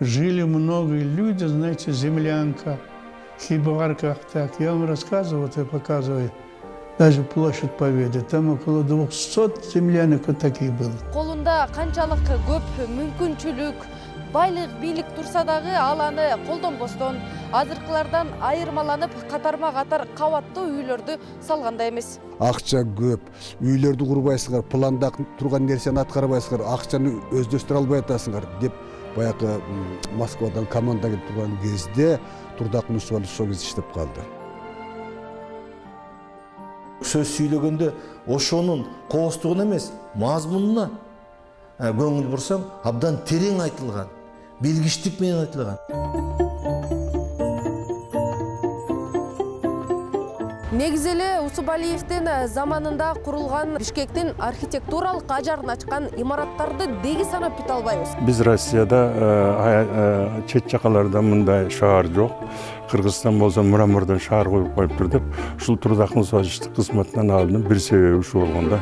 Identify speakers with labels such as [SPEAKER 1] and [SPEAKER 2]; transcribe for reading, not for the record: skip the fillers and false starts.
[SPEAKER 1] Жили многие люди, знаете, землянка, хибарках так. Я вам рассказываю, вот я показываю, даже площадь Победы. Там около 200 землянок вот таких было.
[SPEAKER 2] Қолында қаншалық көп мүмкіншілік, байлық, бийлик турса дагы аланы колдонбостон, азыркылардан айырмаланып, катарма-катар кабаттуу үйлөрдү салгандай эмес.
[SPEAKER 3] Акча көп, үйлөрдү курбайсыңар, планда турган нерсени аткарбайсыңар, акчаны өздөштүрө албай атасыңар деп баягы Москвадан команда келип турган кезде Турдак Мусубалиев ошол кезде иштеп калды.
[SPEAKER 4] Сөз сүйлөгөндө ошонун кооздугуна эмес, мазмунуна көңүл бурсаң, абдан терең айтылган, билгичтик менен айтылган.
[SPEAKER 2] Негизи эле Усубалиевдин заманында курулган Бишкектин архитектуралык ажарын ачкан имараттарды деги санап бите албайбыз.
[SPEAKER 5] Биз Россияда чет жакаларда мындай шаар жок. Кыргызстан болсо мрамордон шаар коюп коюптур деп, ушул Турдак Мусубалиевдин кызматынан алынып бир себеби ушу болгон да.